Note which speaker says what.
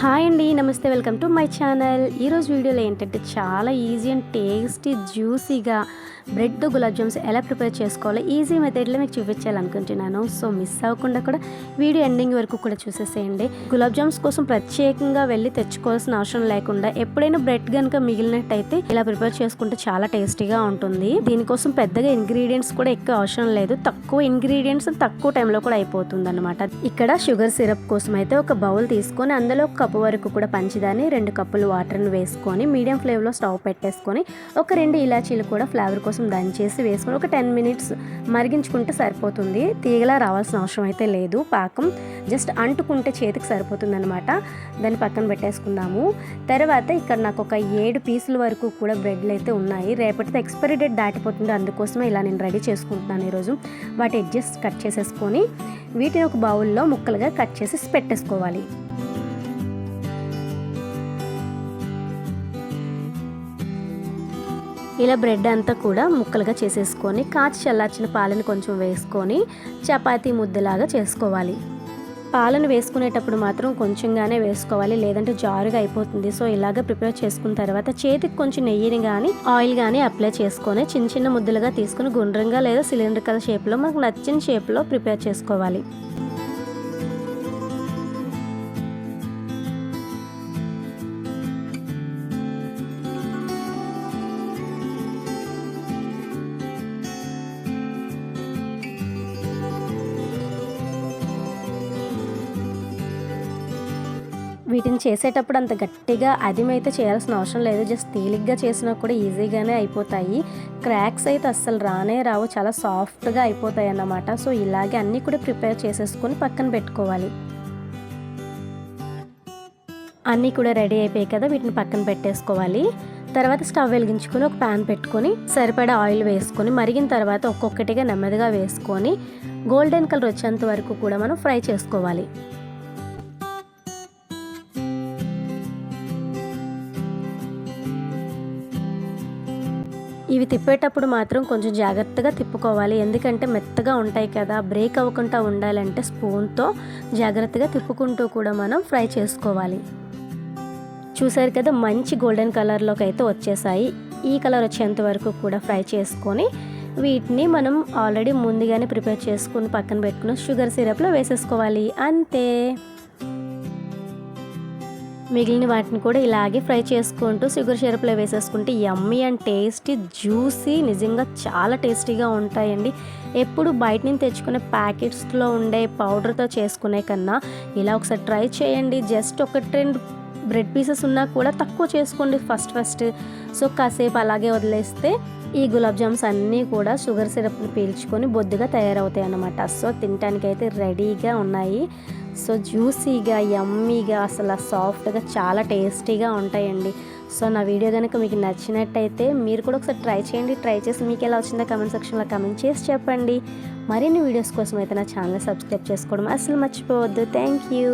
Speaker 1: Hi అండి, నమస్తే, welcome to my channel. ఈరోజు వీడియోలో ఏంటంటే చాలా ఈజీ అండ్ టేస్టీ జ్యూసీగా బ్రెడ్తో గులాబ్ జామ్స్ ఎలా ప్రిపేర్ చేసుకోవాలో ఈజీ మెథడ్లో మీకు చూపించాలనుకుంటున్నాను. సో మిస్ అవ్వకుండా కూడా వీడియో ఎండింగ్ వరకు కూడా చూసేసేయండి. గులాబ్ జామ్స్ కోసం ప్రత్యేకంగా వెళ్ళి తెచ్చుకోవాల్సిన అవసరం లేకుండా ఎప్పుడైనా బ్రెడ్ కనుక మిగిలినట్టయితే ఇలా ప్రిపేర్ చేసుకుంటే చాలా టేస్టీగా ఉంటుంది. దీనికోసం పెద్దగా ఇంగ్రీడియంట్స్ కూడా ఎక్కువ అవసరం లేదు, తక్కువ ఇంగ్రీడియంట్స్ తక్కువ టైంలో కూడా అయిపోతుంది అనమాట. ఇక్కడ షుగర్ సిరప్ కోసం అయితే ఒక బౌల్ తీసుకొని అందులో కప్పు వరకు కూడా పంచదారని 2 కప్పులు వాటర్ని వేసుకొని మీడియం ఫ్లేమ్లో స్టవ్ పెట్టేసుకొని ఒక 2 ఇలాచీలు కూడా ఫ్లేవర్ కోసం దంచేసి వేసుకొని ఒక 10 మినిట్స్ మరిగించుకుంటే సరిపోతుంది. తీగలా రావాల్సిన అవసరం అయితే లేదు. పాకం జస్ట్ అంటుకుంటే చేతికి సరిపోతుంది అనమాట. దాన్ని పక్కన పెట్టేసుకుందాము. తర్వాత ఇక్కడ నాకు ఒక 7 పీసుల వరకు కూడా బ్రెడ్లు అయితే ఉన్నాయి. రేపటితో ఎక్స్పైరీ డేట్ దాటిపోతుంది, అందుకోసమే ఇలా నేను రెడీ చేసుకుంటున్నాను ఈరోజు. వాటి ఎడ్జెస్ కట్ చేసేసుకొని వీటిని ఒక బౌల్లో ముక్కలుగా కట్ చేసి పెట్టేసుకోవాలి. ఇలా బ్రెడ్ అంతా కూడా ముక్కలుగా చేసేసుకొని కాచి చల్లార్చిన పాలను కొంచెం వేసుకొని చపాతీ ముద్దలాగా చేసుకోవాలి. పాలను వేసుకునేటప్పుడు మాత్రం కొంచెంగానే వేసుకోవాలి, లేదంటే జారుగా అయిపోతుంది. సో ఇలాగ ప్రిపేర్ చేసుకున్న తర్వాత చేతికి కొంచెం నెయ్యిని కానీ ఆయిల్ కానీ అప్లై చేసుకొని చిన్న చిన్న ముద్దలుగా తీసుకుని గుండ్రంగా లేదా సిలిండ్రికల్ షేప్లో మనకు నచ్చిన షేప్లో ప్రిపేర్ చేసుకోవాలి. వీటిని చేసేటప్పుడు అంత గట్టిగా అదిమైతే చేయాల్సిన అవసరం లేదు, జస్ట్ తేలిగ్గా చేసినా కూడా ఈజీగానే అయిపోతాయి. క్రాక్స్ అయితే అస్సలు రానే రావు, చాలా సాఫ్ట్గా అయిపోతాయి అన్నమాట. సో ఇలాగే అన్నీ కూడా ప్రిపేర్ చేసేసుకొని పక్కన పెట్టుకోవాలి. అన్నీ కూడా రెడీ అయిపోయాయి కదా, వీటిని పక్కన పెట్టేసుకోవాలి. తర్వాత స్టవ్ వెలిగించుకొని ఒక ప్యాన్ పెట్టుకొని సరిపడా ఆయిల్ వేసుకొని మరిగిన తర్వాత ఒక్కొక్కటిగా నెమ్మదిగా వేసుకొని గోల్డెన్ కలర్ వచ్చేంత వరకు కూడా మనం ఫ్రై చేసుకోవాలి. ఇవి తిప్పేటప్పుడు మాత్రం కొంచెం జాగ్రత్తగా తిప్పుకోవాలి, ఎందుకంటే మెత్తగా ఉంటాయి కదా. బ్రేక్ అవ్వకుండా ఉండాలంటే స్పూన్తో జాగ్రత్తగా తిప్పుకుంటూ కూడా మనం ఫ్రై చేసుకోవాలి. చూసారు కదా, మంచి గోల్డెన్ కలర్లోకి అయితే వచ్చేసాయి. ఈ కలర్ వచ్చేంత వరకు కూడా ఫ్రై చేసుకొని వీటిని మనం ఆల్రెడీ ముందుగానే ప్రిపేర్ చేసుకుని పక్కన పెట్టుకుని షుగర్ సిరప్లో వేసేసుకోవాలి. అంతే. మిగిలిన వాటిని కూడా ఇలాగే ఫ్రై చేసుకుంటూ షుగర్ సిరప్లో వేసేసుకుంటే యమ్మీ అండ్ టేస్టీ జ్యూసీ నిజంగా చాలా టేస్టీగా ఉంటాయండి. ఎప్పుడు బయట నుంచి తెచ్చుకునే ప్యాకెట్స్లో ఉండే పౌడర్తో చేసుకునే కన్నా ఇలా ఒకసారి ట్రై చేయండి. జస్ట్ 1-2 బ్రెడ్ పీసెస్ ఉన్నా కూడా తక్కువ చేసుకోండి ఫస్ట్. సో కాసేపు అలాగే వదిలేస్తే ఈ గులాబ్ జామ్స్ అన్నీ కూడా షుగర్ సిరప్ని పీల్చుకొని బొద్దుగా తయారవుతాయి అన్నమాట. సో తినడానికి అయితే రెడీగా ఉన్నాయి. సో జ్యూసీగా యమ్మీగా అసలు సాఫ్ట్గా చాలా టేస్టీగా ఉంటాయండి. సో నా వీడియో కనుక మీకు నచ్చినట్టయితే మీరు కూడా ఒకసారి ట్రై చేయండి. ట్రై చేసి మీకు ఎలా వచ్చిందో కమెంట్ సెక్షన్లో కమెంట్ చేసి చెప్పండి. మరిన్ని వీడియోస్ కోసం అయితే నా ఛానల్ సబ్స్క్రైబ్ చేసుకోవడం అసలు మర్చిపోవద్దు. Thank you.